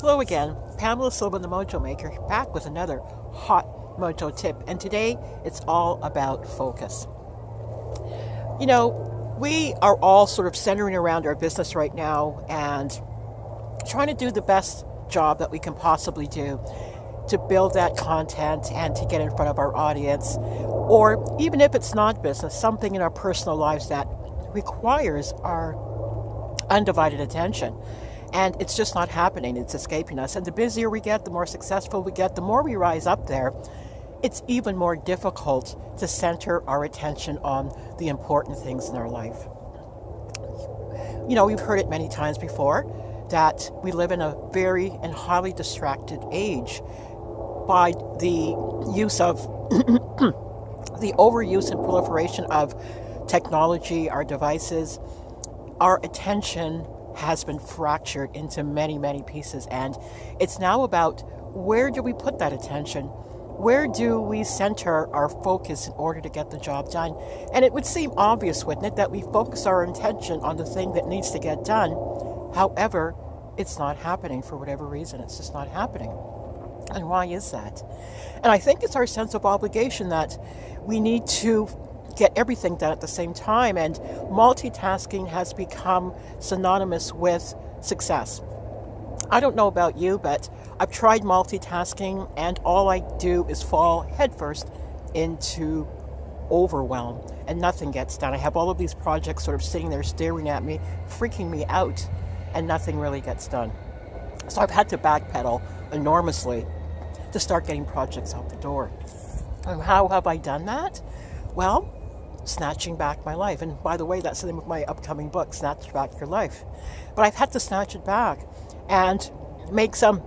Hello again, Pamela Silva, the Mojo Maker, back with another hot Mojo tip. And today it's all about focus. You know, we are all sort of centering around our business right now and trying to do the best job that we can possibly do to build that content and to get in front of our audience. Or even if it's not business, something in our personal lives that requires our undivided attention. And it's just not happening. It's escaping us. And the busier we get, the more successful we get, the more we rise up there, it's even more difficult to center our attention on the important things in our life. You know, we've heard it many times before that we live in a very and highly distracted age by the use of the overuse and proliferation of technology, our devices. Our attention has been fractured into many, many pieces, and it's now about where do we put that attention? Where do we center our focus in order to get the job done? And it would seem obvious, wouldn't it, that we focus our attention on the thing that needs to get done. However, it's not happening for whatever reason. It's just not happening. And why is that? And I think it's our sense of obligation that we need to get everything done at the same time, and multitasking has become synonymous with success. I don't know about you, but I've tried multitasking and all I do is fall headfirst into overwhelm and nothing gets done. I have all of these projects sort of sitting there staring at me, freaking me out, and nothing really gets done. So I've had to backpedal enormously to start getting projects out the door. And how have I done that? Well, snatching back my life. And by the way, that's the name of my upcoming book, Snatch Back Your Life. But I've had to snatch it back and make some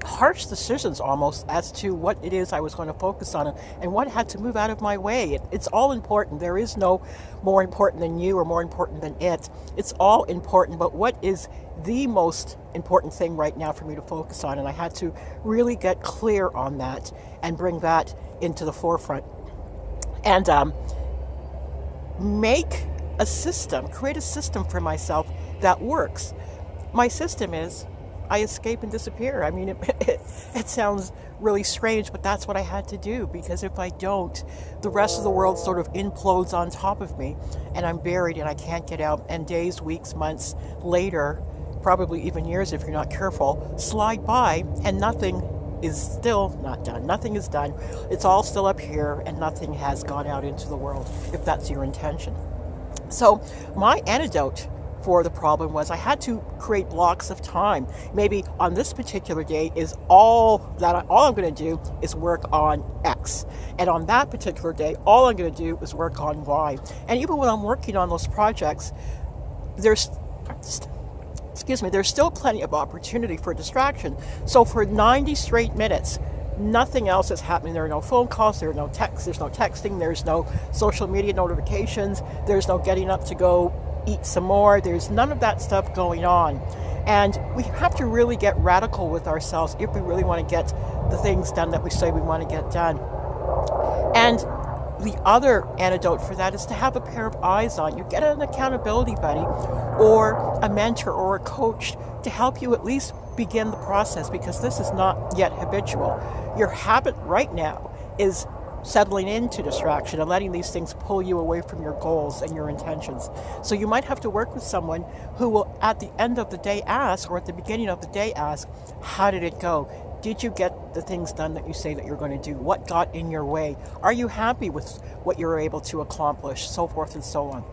harsh decisions almost as to what it is I was going to focus on and what had to move out of my way. It's all important. There is no more important than you or more important than it. It's all important, but what is the most important thing right now for me to focus on? And I had to really get clear on that and bring that into the forefront. And create a system for myself that works. My system is I escape and disappear. I mean, it sounds really strange, but that's what I had to do, because if I don't, the rest of the world sort of implodes on top of me and I'm buried and I can't get out, and days, weeks, months later, probably even years if you're not careful, slide by and nothing is still not done. Nothing is done. It's all still up here and nothing has gone out into the world, if that's your intention. So my antidote for the problem was I had to create blocks of time. Maybe on this particular day is all I'm going to do is work on X. And on that particular day, all I'm going to do is work on Y. And even when I'm working on those projects, there's still plenty of opportunity for distraction. So for 90 straight minutes, nothing else is happening. There are no phone calls, there are no texts, there's no texting, there's no social media notifications, there's no getting up to go eat some more. There's none of that stuff going on. And we have to really get radical with ourselves if we really want to get the things done that we say we want to get done. And the other antidote for that is to have a pair of eyes on you. Get an accountability buddy or a mentor or a coach to help you at least begin the process, because this is not yet habitual. Your habit right now is settling into distraction and letting these things pull you away from your goals and your intentions. So you might have to work with someone who will at the end of the day ask, or at the beginning of the day ask, how did it go? Did you get the things done that you say that you're going to do? What got in your way? Are you happy with what you were able to accomplish? So forth and so on.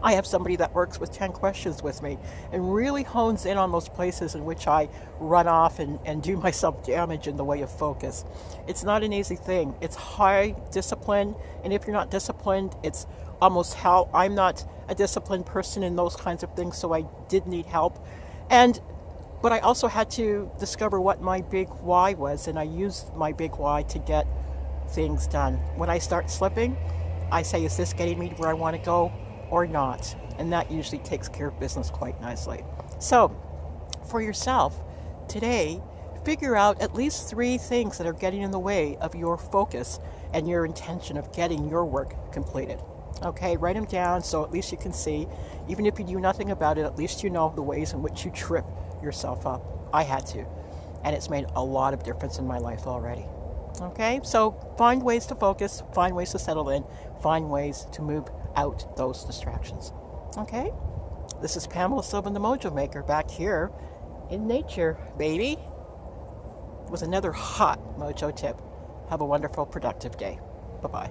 I have somebody that works with 10 questions with me and really hones in on those places in which I run off and do myself damage in the way of focus. It's not an easy thing. It's high discipline, and if you're not disciplined, it's almost hell. I'm not a disciplined person in those kinds of things, so I did need help. But I also had to discover what my big why was, and I used my big why to get things done. When I start slipping, I say, is this getting me to where I want to go or not? And that usually takes care of business quite nicely. So, for yourself, today, figure out at least 3 things that are getting in the way of your focus and your intention of getting your work completed. Okay, write them down so at least you can see. Even if you do nothing about it, at least you know the ways in which you trip yourself up. I had to. And it's made a lot of difference in my life already. Okay, so find ways to focus, find ways to settle in, find ways to move out those distractions. Okay, this is Pamela Sylvan, the Mojo Maker, back here in nature, baby, with another hot mojo tip. Have a wonderful, productive day. Bye-bye.